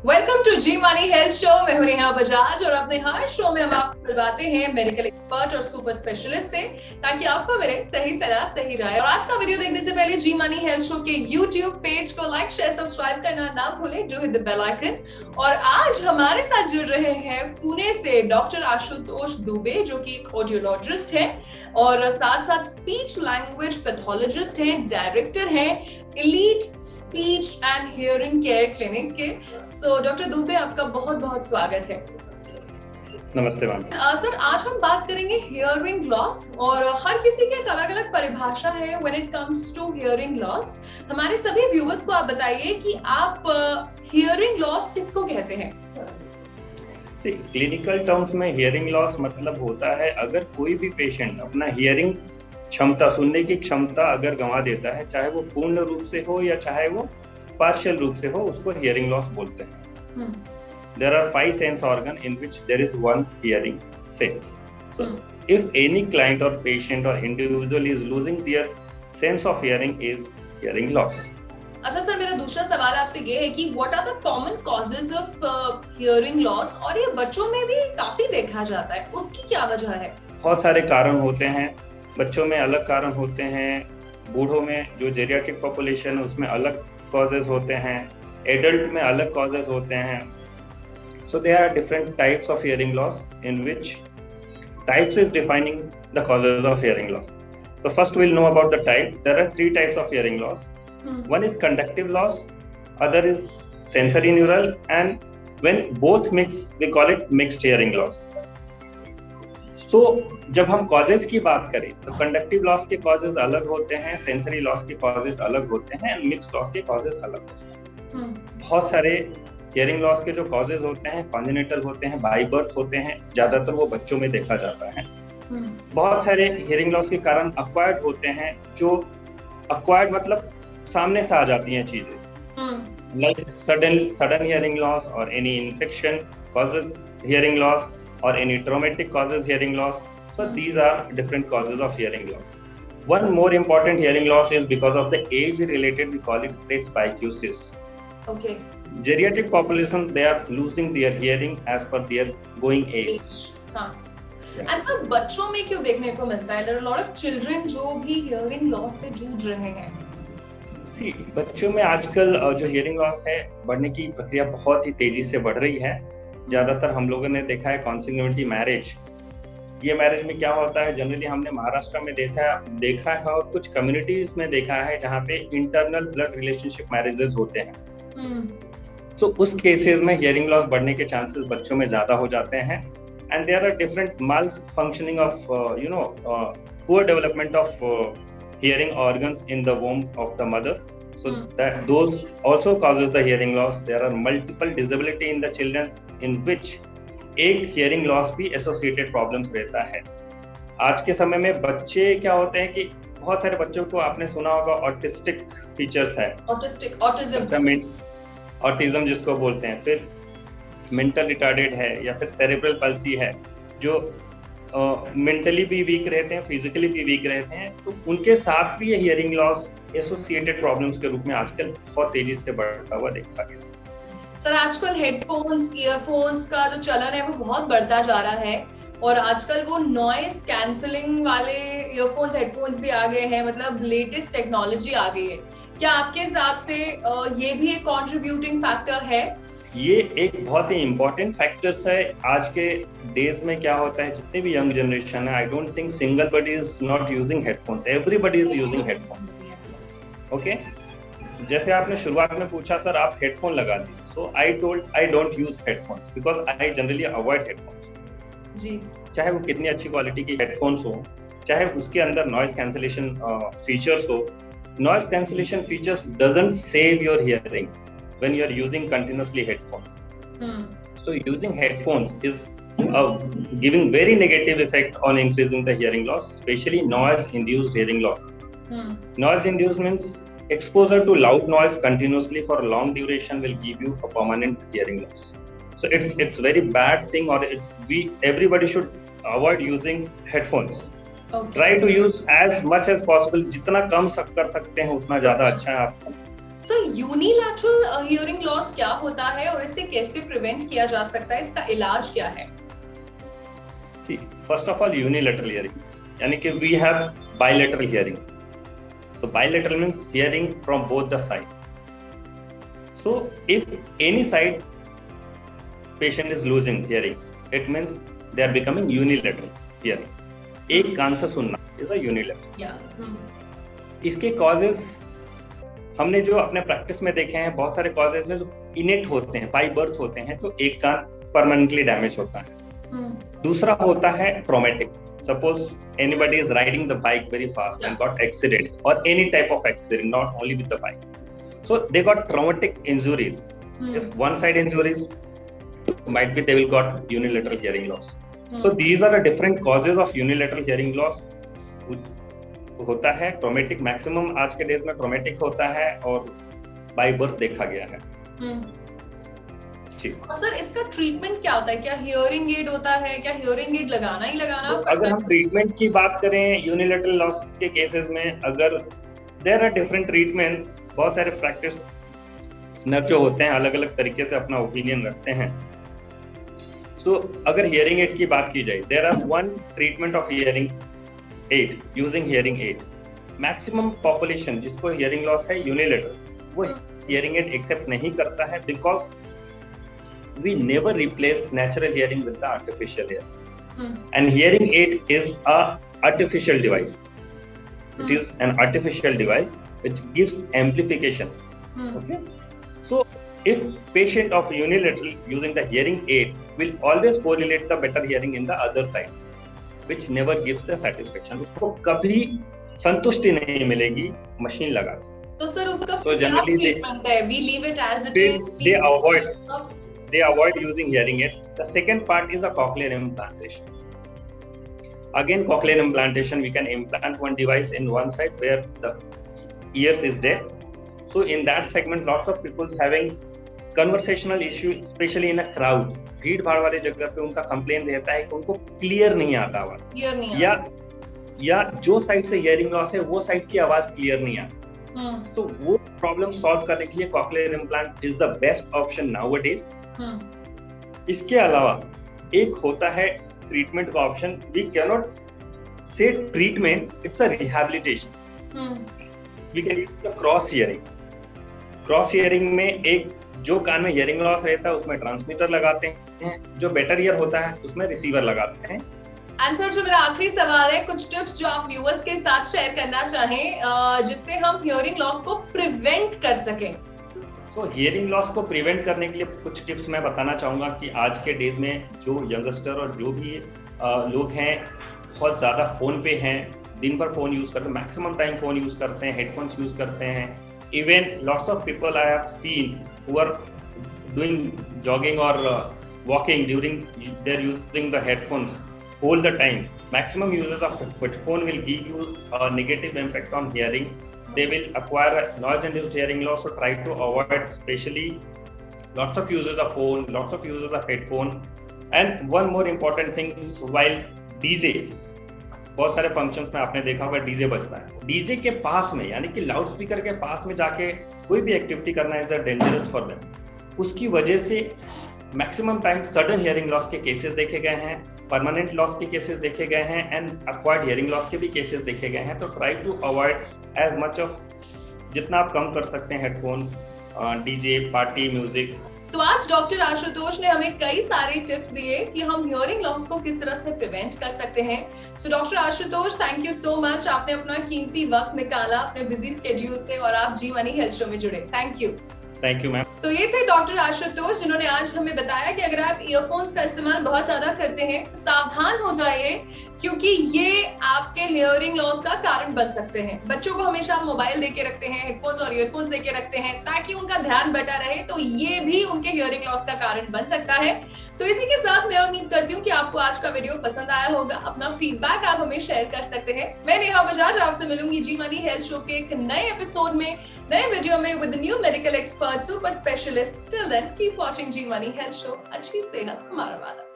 Welcome to Zee money health show. मैं हूं नेहा बजाज और अपने हर शो में हम आपको मिलवाते हैं मेडिकल एक्सपर्ट और सुपर स्पेशलिस्ट से, ताकि आपको मिले सही सलाह सही राय। और आज का वीडियो देखने से पहले जी मनी हेल्थ शो के यूट्यूब पेज को लाइक शेयर सब्सक्राइब करना ना भूलें, जो हिट द बेल आइकन। और आज हमारे साथ जुड़ रहे हैं पुणे से डॉक्टर आशुतोष दुबे, जो कि एक ऑडियोलॉजिस्ट है और साथ साथ स्पीच लैंग्वेज पैथोलॉजिस्ट हैं, डायरेक्टर हैं elite speech and hearing care clinic के। सो डॉक्टर दुबे, आपका बहुत बहुत स्वागत है। नमस्ते मैम। सर, आज हम बात करेंगे हियरिंग लॉस और हर किसी की एक अलग अलग परिभाषा है when it comes to hearing loss. हमारे सभी व्यूअर्स को आप बताइए कि आप हियरिंग लॉस किसको कहते हैं? क्लिनिकल टर्म्स में हियरिंग लॉस मतलब होता है अगर कोई भी पेशेंट अपना हियरिंग क्षमता, सुनने की क्षमता अगर गंवा देता है, चाहे वो पूर्ण रूप से हो या चाहे वो पार्शियल रूप से हो, उसको हियरिंग लॉस बोलते हैं। There are 5 sense organ in which there is one hearing sense. So, if any client or patient or individual is losing their sense of hearing, is hearing loss. अच्छा sir, मेरा दूसरा सवाल आपसे ये है कि what are the common causes of hearing loss, और ये बच्चों में भी काफी देखा जाता है, उसकी क्या वजह है? बहुत सारे कारण होते हैं। बच्चों में अलग कारण होते हैं, बूढ़ों में जो जेरियाट्रिक पॉपुलेशन है उसमें अलग कॉजेज होते हैं, एडल्ट में अलग कॉजेज होते हैं। So there are different types of hearing loss, in which types is defining the causes of hearing loss. So first we'll know about the type. There are 3 types of hearing loss. One is conductive loss, other is sensory neural, and when both mix, we call it mixed hearing loss. So जब हम causes की बात करें तो conductive loss के causes अलग होते हैं, sensory loss के causes अलग होते हैं, and mixed loss के causes अलग होते हैं। बहुत सारे हियरिंग लॉस के जो कॉजेज होते हैं कॉन्जेनिटल होते हैं, बाय बर्थ होते हैं, ज्यादातर वो बच्चों में देखा जाता है। बहुत सारे हियरिंग लॉस के कारण अक्वायर्ड होते हैं, जो अक्वायर्ड मतलब सामने से आ जाती हैं चीजें, लाइक सडन हियरिंग लॉस और any infection causes hearing loss और any traumatic causes hearing loss. So these are different causes of hearing loss. One more important hearing loss is because of the age related, we call it presbycusis. Okay. Geriatric population, they are losing their hearing as per their going age. हाँ. And sir, बच्चों में क्यों देखने को मिलता है? There are a lot of children जो भी hearing loss से जूझ रहे हैं। See, बच्चों में आजकल जो hearing loss है बढ़ने की प्रक्रिया बहुत ही तेजी से बढ़ रही है। ज्यादातर हम लोगों ने देखा है consanguinity marriage। ये मैरिज में क्या होता है, जनरली हमने महाराष्ट्र में देखा है और कुछ कम्युनिटीज में देखा है जहाँ पे इंटरनल ब्लड रिलेशनशिप मैरिजेस होते हैं। तो उस केसेस में हियरिंग लॉस बढ़ने के चांसेस बच्चों में ज्यादा हो जाते हैं। And there are different malfunctioning of poor development of hearing organs in the womb of the mother, so that those also causes the hearing loss. There are multiple disability in the children in which एक hearing loss भी associated problems रहता है। आज के समय में बच्चे क्या होते हैं कि बहुत सारे बच्चों को आपने सुना होगा ऑटिस्टिक फीचर्स है, ऑटिज्म जिसको बोलते हैं, फिर मेंटल रिटार्डेड है या फिर सेरेब्रल पल्सी है, जो मेंटली भी वीक रहते हैं, फिजिकली भी वीक रहते हैं। तो उनके साथ भी ये हियरिंग लॉस एसोसिएटेड प्रॉब्लम्स के रूप में आजकल बहुत तेजी से बढ़ता हुआ देखा गया। सर, आजकल हेडफोन्स, ईयरफोन्स का जो चलन है वो बहुत बढ़ता जा रहा है और आजकल वो नॉइज कैंसलिंग वाले ईयरफोन्स, हेडफोन्स भी आ गए हैं, मतलब लेटेस्ट टेक्नोलॉजी आ गई है। क्या आपके हिसाब से ये भी एक कंट्रीब्यूटिंग फैक्टर है? ये एक बहुत ही इम्पोर्टेंट फैक्टर्स है। आज के डेज में क्या होता है, जितने भी यंग जनरेशन है, I don't think single buddy is not using headphones, everybody is using headphones. Okay, जैसे आपने शुरुआत में पूछा सर आप हेडफोन लगा दी, so I don't use headphones because I generally avoid headphones. जी, चाहे वो कितनी अच्छी क्वालिटी की हेडफोन्स हो, चाहे उसके अंदर नॉइज कैंसलेशन फीचर्स हो, noise cancellation features doesn't save your hearing when you are using continuously headphones. So using headphones is giving very negative effect on increasing the hearing loss, especially noise induced hearing loss. Noise induced means exposure to loud noise continuously for a long duration will give you a permanent hearing loss. So it's very bad thing, or everybody should avoid using headphones. Try to use as much as possible, जितना कम कर सकते हैं उतना ज्यादा अच्छा है आपको। Sir unilateral hearing loss क्या होता है और इसे कैसे प्रिवेंट किया जा सकता है, इसका इलाज क्या है? First of all unilateral hearing यानी कि we have bilateral hearing. So bilateral means hearing from both the sides. So if any side patient is losing hearing, it means they are becoming unilateral hearing. एक कान से सुनना is a unilateral. इसके causes हमने जो अपने practice में देखे हैं, बहुत सारे causes हैं जो innate होते हैं, by birth होते हैं, तो एक कान permanently damage होता है. दूसरा होता है traumatic. Suppose anybody is riding the bike very fast and got accident or any type of accident, not only with the bike. So they got traumatic injuries. If one side injuries, might be they will got unilateral hearing loss. So these are the different causes of unilateral hearing loss. होता है traumatic, maximum आज के days में traumatic होता है और by birth देखा गया है. सर इसका ट्रीटमेंट क्या होता है? क्या हियरिंग एड होता है? क्या हियरिंग एड लगाना ही लगाना? तो अगर हम ट्रीटमेंट की बात करें यूनिलैटरल लॉस के केसेस में, अगर देयर आर डिफरेंट ट्रीटमेंट, बहुत सारे प्रैक्टिशनर जो होते हैं अलग अलग तरीके से अपना ओपिनियन रखते हैं. तो अगर हियरिंग एड की बात की जाए, there are one treatment of hearing aid using hearing aid. Maximum population जिसको हियरिंग लॉस है यूनिलैटरल, वो हियरिंग एड एक्सेप्ट नहीं करता है because we never replace natural hearing with the artificial hearing. And hearing aid is a artificial device. It is an artificial device which gives amplification. Okay. So if patient of unilateral using the hearing aid will always correlate the better hearing in the other side, which never gives the satisfaction. उसको कभी संतुष्टि नहीं मिलेगी machine लगा. तो sir उसका क्या treatment है? We leave it as it is. They avoid using hearing aid. The second part is a cochlear implantation. Again, cochlear implantation, we can implant one device in one side where the ears is there. So in that segment, lots of people having conversational issue, especially in a crowd. भीड़ भाड़ वाले जगह पे उनका complain रहता है कि उनको क्लियर नहीं आता आवाज, या जो साइड से हियरिंग लॉस है वो साइड की आवाज क्लियर नहीं आती. तो वो प्रॉब्लम सॉल्व करने के लिए cochlear implant is the best option nowadays. इसके अलावा एक होता है ट्रीटमेंट का option. We can not say treatment, it's a rehabilitation. We can use cross hearing. Cross hearing में एक जो कान में हियरिंग लॉस रहता है उसमें ट्रांसमीटर लगाते हैं, जो बेटर ईयर होता है उसमें रिसीवर लगाते हैं. आंसर जो मेरा आखिरी सवाल है, कुछ टिप्स जो आप व्यूअर्स के साथ शेयर करना चाहें जिससे हम हियरिंग लॉस को प्रिवेंट कर सकें. तो हियरिंग लॉस को प्रिवेंट करने के लिए कुछ टिप्स मैं बताना चाहूँगा कि आज के डेज में जो यंगस्टर और जो भी लोग हैं बहुत ज़्यादा फ़ोन पे हैं, दिन भर फ़ोन यूज़ करते हैं, मैक्सिमम टाइम फ़ोन यूज़ करते हैं, हेडफोन्स यूज़ करते हैं. Even lots of people I have seen who are doing jogging और walking during they are using the headphone all the time. Maximum users of headphone will give you a negative impact on hearing. They will acquire noise-induced hearing loss, so try to avoid, especially lots of users of phone, lots of users of headphone. And one more important thing is while DJ, बहुत सारे functions में आपने देखा होगा DJ बजता है. DJ के पास में यानी कि लाउड स्पीकर के पास में जाके कोई भी एक्टिविटी करना इज डेंजरस फॉर देम. उसकी वजह से maximum time sudden hearing loss के केसेस देखे गए हैं, परमानेंट लॉस के केसेस देखे गए हैं, एंड एक्वायर्ड हियरिंग लॉस के भी केसेस देखे गए हैं. तो try to avoid as much of, जितना आप कम कर सकते हैं headphone, DJ, party music. So आज डॉक्टर आशुतोष ने हमें कई सारे टिप्स दिए कि हम हियरिंग लॉस को किस तरह से प्रिवेंट कर सकते हैं. So doctor Ashutosh, thank you so much. आपने अपना कीमती वक्त निकाला अपने बिजी स्केड्यूल से और आप जी मनी हेल्थ शो में जुड़े. Thank you. Thank you ma'am. तो ये थे डॉक्टर आशुतोष जिन्होंने आज हमें बताया कि अगर आप ईयरफोन्स का इस्तेमाल बहुत ज्यादा करते हैं तो सावधान हो जाइए, क्योंकि ये आपके हियरिंग लॉस का कारण बन सकते हैं. बच्चों को हमेशा आप मोबाइल देके रखते हैं, हेडफोन्स और ईयरफोन्स देके रखते हैं ताकि उनका ध्यान बटा रहे, तो ये भी उनके हियरिंग लॉस का कारण बन सकता है. तो इसी के साथ मैं उम्मीद करती हूँ कि आपको आज का वीडियो पसंद आया होगा. अपना फीडबैक आप हमें शेयर कर सकते हैं. मैं नेहा बजाज आपसे मिलूंगी जी मनी हेल्थ शो के एक नए एपिसोड में, नए वीडियो में with new medical expert, super specialist. Till then keep watching Zee money health show. अच्छी सेहत हमारा वादा.